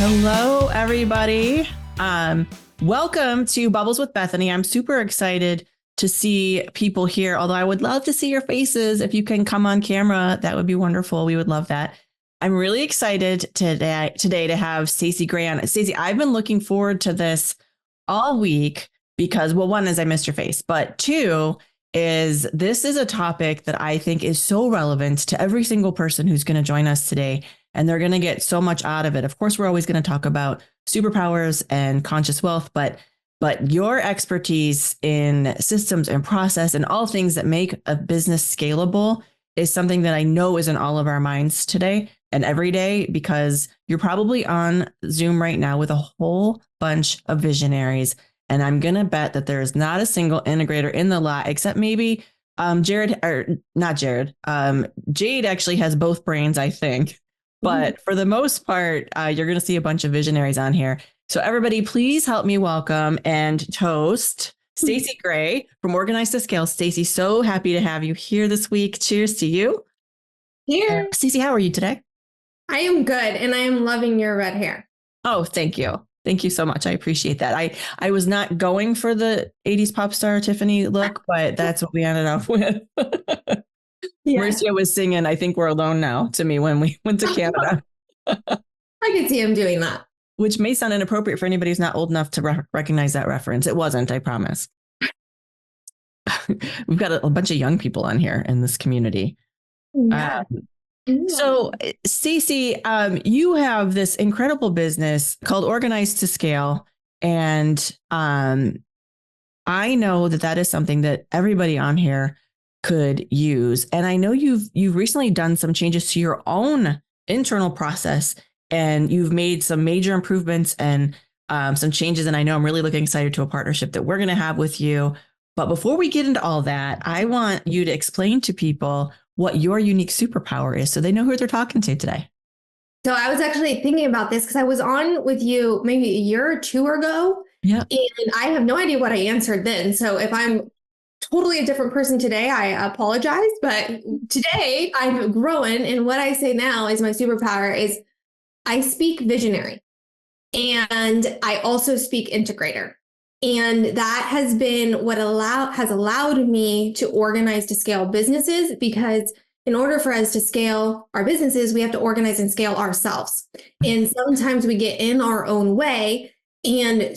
Hello, everybody. Welcome to Bubbles with Bethany. I'm super excited to see people here, although I would love to see your faces. If you can come on camera, that would be wonderful. We would love that. I'm really excited today to have Staci Gray on. Staci, I've been looking forward to this all week because, well, one is I missed your face, but two is this is a topic that I think is so relevant to every single person who's going to join us today. And they're going to get so much out of it. Of course, we're always going to talk about superpowers and conscious wealth, but your expertise in systems and process and all things that make a business scalable is something that I know is in all of our minds today and every day, because you're probably on Zoom right now with a whole bunch of visionaries. And I'm going to bet that there is not a single integrator in the lot, except maybe Jade actually has both brains, I think. But for the most part, you're going to see a bunch of visionaries on here. So everybody, please help me welcome and toast Staci Gray from Organize to Scale. Staci, so happy to have you here this week. Cheers to you. Here. Staci, how are you today? I am good, and I am loving your red hair. Oh, thank you. Thank you so much. I appreciate that. I was not going for the 80s pop star Tiffany look, but that's what we ended up with. Yeah. Marcia was singing I Think We're Alone Now to me when we went to Canada. I could see him doing that. Which may sound inappropriate for anybody who's not old enough to recognize that reference. It wasn't, I promise. We've got a bunch of young people on here in this community. Yeah. So, Staci, you have this incredible business called Organize to Scale. And I know that is something that everybody on here could use. And I know you've recently done some changes to your own internal process, and you've made some major improvements and some changes. And I know I'm really looking excited to a partnership that we're going to have with you. But before we get into all that, I want you to explain to people what your unique superpower is so they know who they're talking to today. So I was actually thinking about this because I was on with you maybe a year or two ago. Yeah. And I have no idea what I answered then. So if I'm totally a different person today, I apologize. But today I'm growing. And what I say now is my superpower is I speak visionary and I also speak integrator. And that has been what has allowed me to organize to scale businesses, because in order for us to scale our businesses, we have to organize and scale ourselves. And sometimes we get in our own way and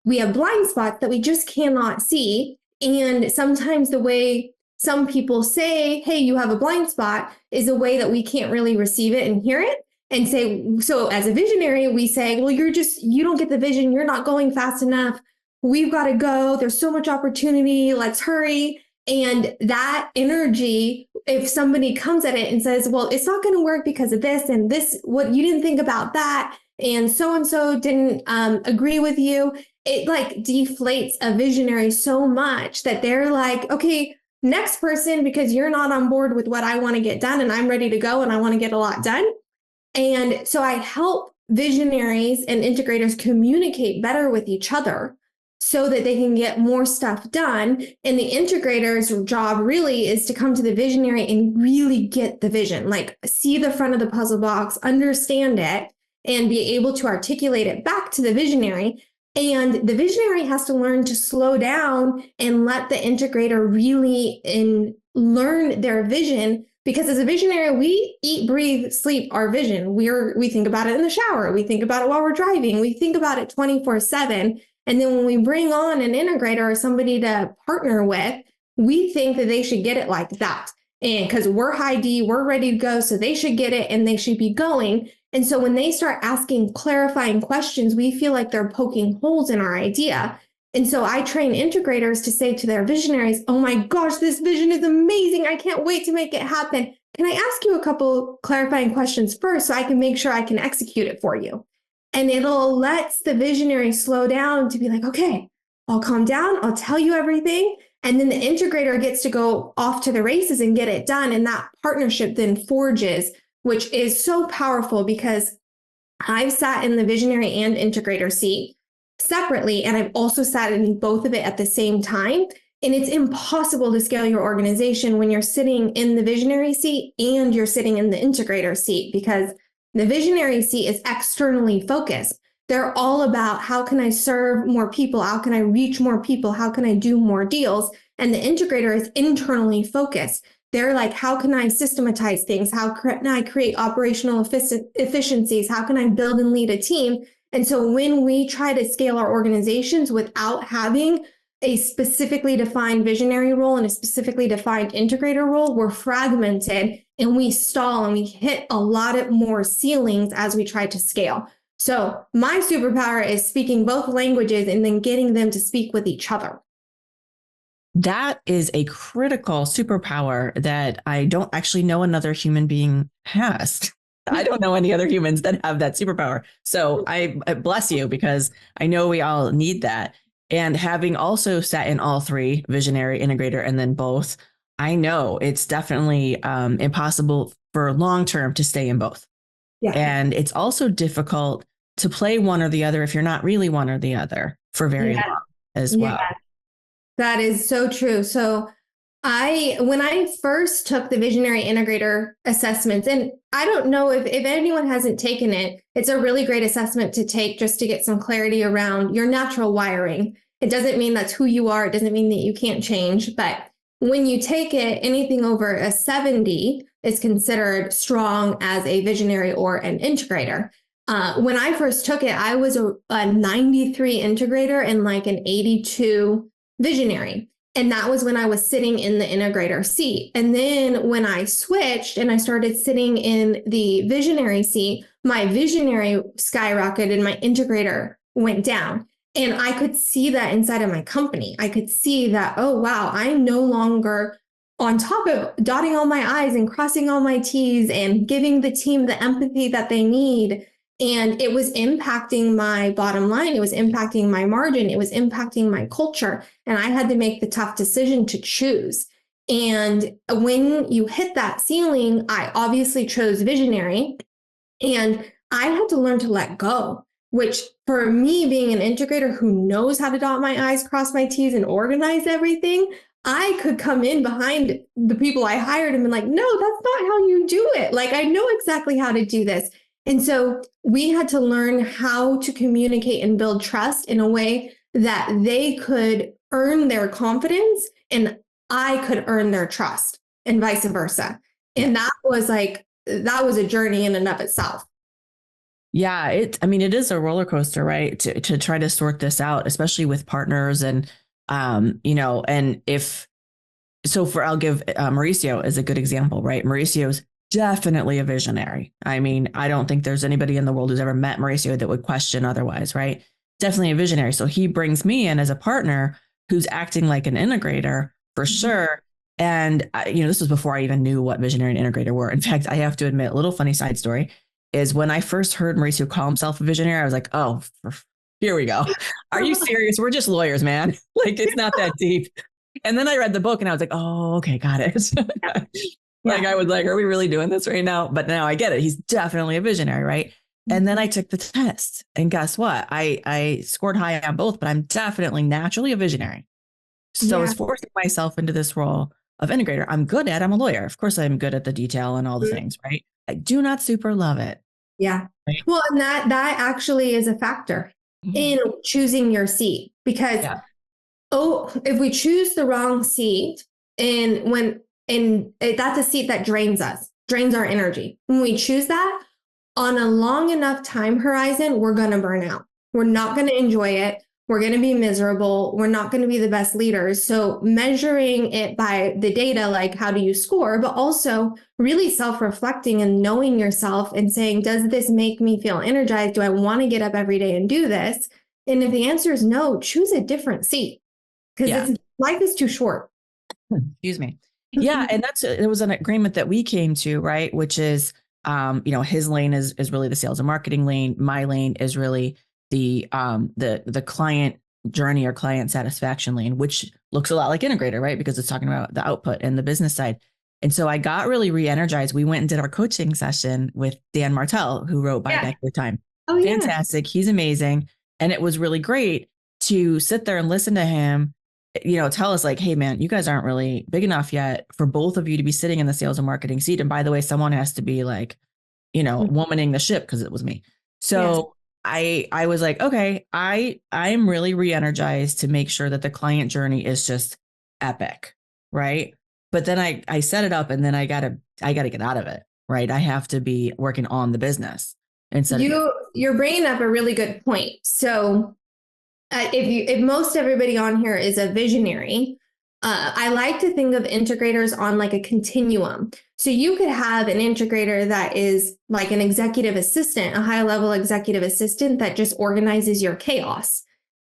we have blind spots that we just cannot see. And sometimes the way some people say, hey, you have a blind spot, is a way that we can't really receive it and hear it. And say, so as a visionary, we say, well, you don't get the vision. You're not going fast enough. We've got to go. There's so much opportunity. Let's hurry. And that energy, if somebody comes at it and says, well, it's not going to work because of this and this, what you didn't think about that, and so didn't agree with you, it like deflates a visionary so much that they're like, okay, next person, because you're not on board with what I want to get done and I'm ready to go and I want to get a lot done. And so I help visionaries and integrators communicate better with each other so that they can get more stuff done. And the integrator's job really is to come to the visionary and really get the vision, like see the front of the puzzle box, understand it, and be able to articulate it back to the visionary. And the visionary has to learn to slow down and let the integrator really learn their vision. Because as a visionary, we eat, breathe, sleep our vision. We think about it in the shower. We think about it while we're driving. We think about it 24/7. And then when we bring on an integrator or somebody to partner with, we think that they should get it like that. And because we're high D, we're ready to go. So they should get it and they should be going. And so when they start asking clarifying questions, we feel like they're poking holes in our idea. And so I train integrators to say to their visionaries, oh my gosh, this vision is amazing. I can't wait to make it happen. Can I ask you a couple clarifying questions first so I can make sure I can execute it for you? And it'll let the visionary slow down to be like, okay, I'll calm down. I'll tell you everything. And then the integrator gets to go off to the races and get it done. And that partnership then forges, which is so powerful because I've sat in the visionary and integrator seat separately, and I've also sat in both of it at the same time. And it's impossible to scale your organization when you're sitting in the visionary seat and you're sitting in the integrator seat, because The visionary seat is externally focused. They're all about how can I serve more people? How can I reach more people? How can I do more deals? And the integrator is internally focused. They're like, how can I systematize things? How can I create operational efficiencies? How can I build and lead a team? And so when we try to scale our organizations without having a specifically defined visionary role and a specifically defined integrator role, we're fragmented and we stall and we hit a lot of more ceilings as we try to scale. So my superpower is speaking both languages and then getting them to speak with each other. That is a critical superpower that I don't actually know another human being has. I don't know any other humans that have that superpower. So I bless you, because I know we all need that. And having also sat in all three, visionary, integrator, and then both, I know it's definitely impossible for long term to stay in both. Yeah. And it's also difficult to play one or the other if you're not really one or the other for very long as well. Yeah. That is so true. So when I first took the visionary integrator assessments, and I don't know if anyone hasn't taken it, it's a really great assessment to take just to get some clarity around your natural wiring. It doesn't mean that's who you are. It doesn't mean that you can't change. But when you take it, anything over a 70 is considered strong as a visionary or an integrator. When I first took it, I was a 93 integrator and like an 82 visionary. And that was when I was sitting in the integrator seat. And then when I switched and I started sitting in the visionary seat, my visionary skyrocketed and my integrator went down. And I could see that inside of my company. I could see that, oh, wow, I'm no longer on top of dotting all my I's and crossing all my T's and giving the team the empathy that they need. And it was impacting my bottom line. It was impacting my margin. It was impacting my culture. And I had to make the tough decision to choose. And when you hit that ceiling, I obviously chose visionary. And I had to learn to let go, which for me, being an integrator who knows how to dot my I's, cross my T's, and organize everything, I could come in behind the people I hired and be like, no, that's not how you do it. Like, I know exactly how to do this. And so we had to learn how to communicate and build trust in a way that they could earn their confidence and I could earn their trust and vice versa. And that was a journey in and of itself. Yeah, it is a roller coaster, right? To try to sort this out, especially with partners and, and I'll give Mauricio as a good example, right? Mauricio's definitely a visionary. I mean, I don't think there's anybody in the world who's ever met Mauricio that would question otherwise, right? Definitely a visionary. So he brings me in as a partner who's acting like an integrator for sure. And, this was before I even knew what visionary and integrator were. In fact, I have to admit, a little funny side story is when I first heard Mauricio call himself a visionary, I was like, oh, here we go. Are you serious? We're just lawyers, man. Like, it's not that deep. And then I read the book and I was like, oh, okay, got it. Like, I was like, are we really doing this right now? But now I get it. He's definitely a visionary, right? And then I took the test and guess what? I scored high on both, but I'm definitely naturally a visionary. So I was forcing myself into this role of integrator. I'm good at, I'm a lawyer. Of course, I'm good at the detail and all the things, right? I do not super love it. Yeah. Right? Well, and that actually is a factor in choosing your seat because, if we choose the wrong seat and that's a seat that drains us, drains our energy. When we choose that on a long enough time horizon, we're going to burn out. We're not going to enjoy it. We're going to be miserable. We're not going to be the best leaders. So measuring it by the data, like how do you score, but also really self-reflecting and knowing yourself and saying, does this make me feel energized? Do I want to get up every day and do this? And if the answer is no, choose a different seat because life is too short. Excuse me. Yeah. And it was an agreement that we came to, right? Which is, his lane is really the sales and marketing lane. My lane is really the client journey or client satisfaction lane, which looks a lot like integrator, right? Because it's talking about the output and the business side. And so I got really re-energized. We went and did our coaching session with Dan Martell, who wrote Buy Back Your Time. Oh, fantastic. He's amazing. And it was really great to sit there and listen to him, tell us like, hey man, you guys aren't really big enough yet for both of you to be sitting in the sales and marketing seat. And by the way, someone has to be like womaning the ship because it was me. So I was like, okay, I'm really re-energized to make sure that the client journey is just epic. Right. But then I set it up and then I gotta get out of it. Right. I have to be working on the business instead of you're bringing up a really good point. So if most everybody on here is a visionary, I like to think of integrators on like a continuum. So you could have an integrator that is like an executive assistant, a high level executive assistant that just organizes your chaos.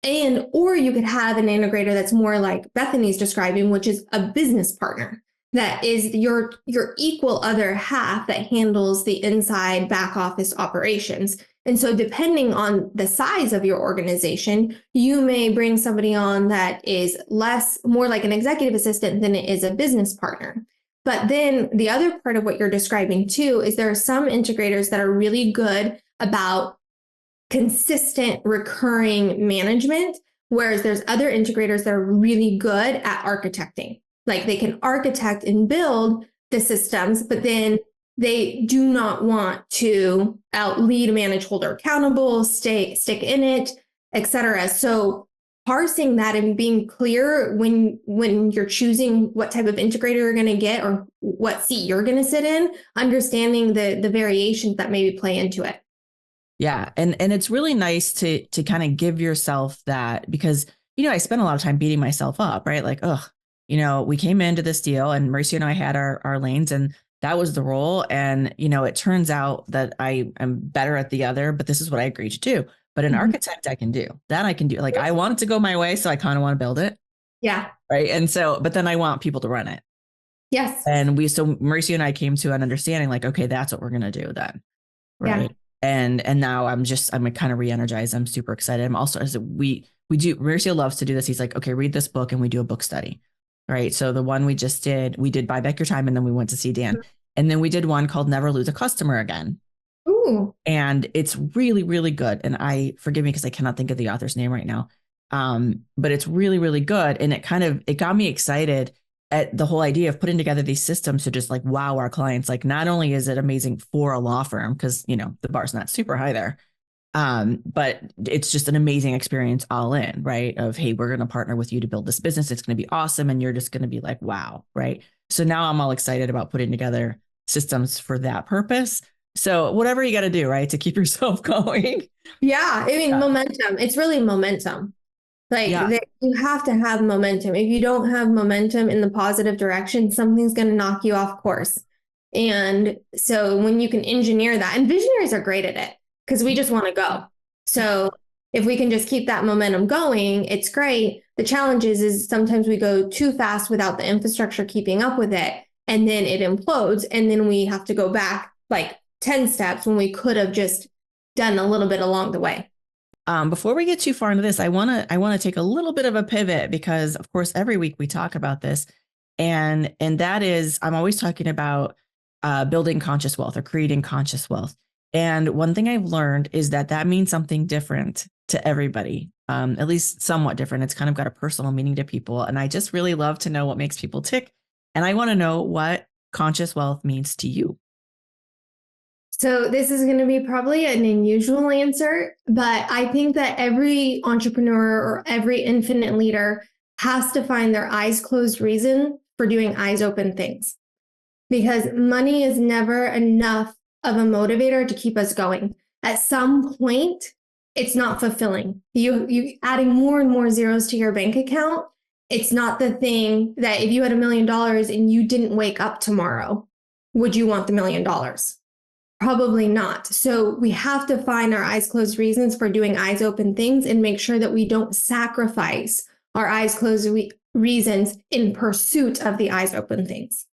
Or you could have an integrator that's more like Bethany's describing, which is a business partner that is your equal other half that handles the inside back office operations. And so depending on the size of your organization, you may bring somebody on that is more like an executive assistant than it is a business partner. But then the other part of what you're describing too is there are some integrators that are really good about consistent recurring management, whereas there's other integrators that are really good at architecting. Like they can architect and build the systems, but then they do not want to lead, manage, hold accountable, stick in it, etc. So parsing that and being clear when you're choosing what type of integrator you're going to get or what seat you're going to sit in, understanding the variations that maybe play into it. Yeah. And it's really nice to kind of give yourself that because, I spent a lot of time beating myself up, right? Like, we came into this deal and Mauricio and I had our lanes and that was the role. And, it turns out that I am better at the other, but this is what I agreed to do. But an architect I can do that. I can do like, I want it to go my way. So I kind of want to build it. Yeah. Right. And so, but then I want people to run it. Yes. And so Mauricio and I came to an understanding like, okay, that's what we're going to do then. Right. Yeah. And now I'm kind of re-energized. I'm super excited. I'm also, Mauricio loves to do this. He's like, okay, read this book and we do a book study. Right. So the one we did Buy Back Your Time. And then we went to see Dan. And then we did one called Never Lose a Customer Again. Ooh. And it's really, really good. And forgive me because I cannot think of the author's name right now. But it's really, really good. And it got me excited at the whole idea of putting together these systems to just like wow our clients. Like not only is it amazing for a law firm because the bar's not super high there, but it's just an amazing experience all in, right? Of hey, we're going to partner with you to build this business. It's going to be awesome, and you're just going to be like wow, right? So now I'm all excited about putting together systems for that purpose. So whatever you got to do, right, to keep yourself going. Yeah, I mean momentum. It's really momentum. Like you have to have momentum. If you don't have momentum in the positive direction, something's going to knock you off course. And so when you can engineer that, and visionaries are great at it because we just want to go. So if we can just keep that momentum going, it's great. The challenge is sometimes we go too fast without the infrastructure keeping up with it. And then it implodes. And then we have to go back like 10 steps when we could have just done a little bit along the way. Before we get too far into this, I want to take a little bit of a pivot because, of course, every week we talk about this, and that is I'm always talking about building conscious wealth or creating conscious wealth. And one thing I've learned is that means something different to everybody, at least somewhat different. It's kind of got a personal meaning to people, and I just really love to know what makes people tick, and I want to know what conscious wealth means to you. So this is going to be probably an unusual answer, but I think that every entrepreneur or every infinite leader has to find their eyes closed reason for doing eyes open things, because money is never enough of a motivator to keep us going. At some point, it's not fulfilling. You adding more and more zeros to your bank account. It's not the thing that if you had $1 million and you didn't wake up tomorrow, would you want the $1 million? Probably not. So we have to find our eyes closed reasons for doing eyes open things and make sure that we don't sacrifice our eyes closed reasons in pursuit of the eyes open things.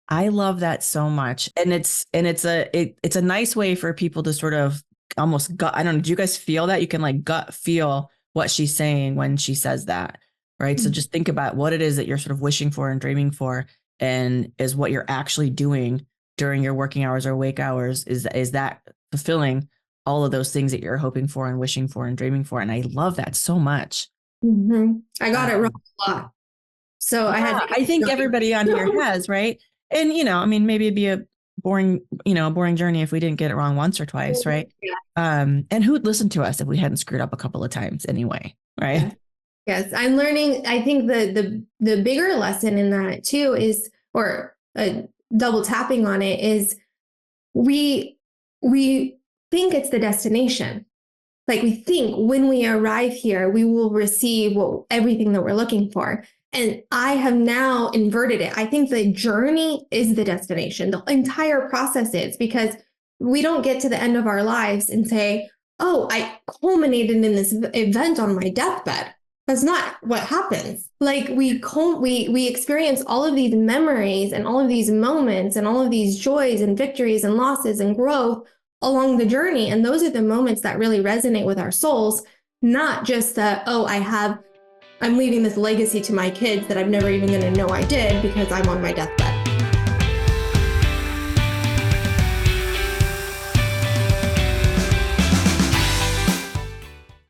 I love that so much. And it's a nice way for people to sort of almost gut. I don't know. Do you guys feel that? You can like gut feel what she's saying when she says that, right? Mm-hmm. So just think about what it is that you're sort of wishing for and dreaming for, and is what you're actually doing during your working hours or wake hours. Is that fulfilling all of those things that you're hoping for and wishing for and dreaming for? And I love that so much. Mm-hmm. I got it wrong a lot. So I think everybody on here has, right? And, I mean, maybe it'd be a boring, a boring journey if we didn't get it wrong once or twice, right? Yeah. And who'd listen to us if we hadn't screwed up a couple of times anyway, right? Yeah. Yes, I'm learning. I think the bigger lesson in that too is, or double tapping on it is, we think it's the destination. Like, we think when we arrive here, we will receive everything that we're looking for. And I have now inverted it. I think the journey is the destination. The entire process is, because we don't get to the end of our lives and say, oh, I culminated in this event on my deathbed. That's not what happens. Like, we experience all of these memories and all of these moments and all of these joys and victories and losses and growth along the journey. And those are the moments that really resonate with our souls, not just that, oh, I'm leaving this legacy to my kids that I'm never even going to know I did because I'm on my deathbed.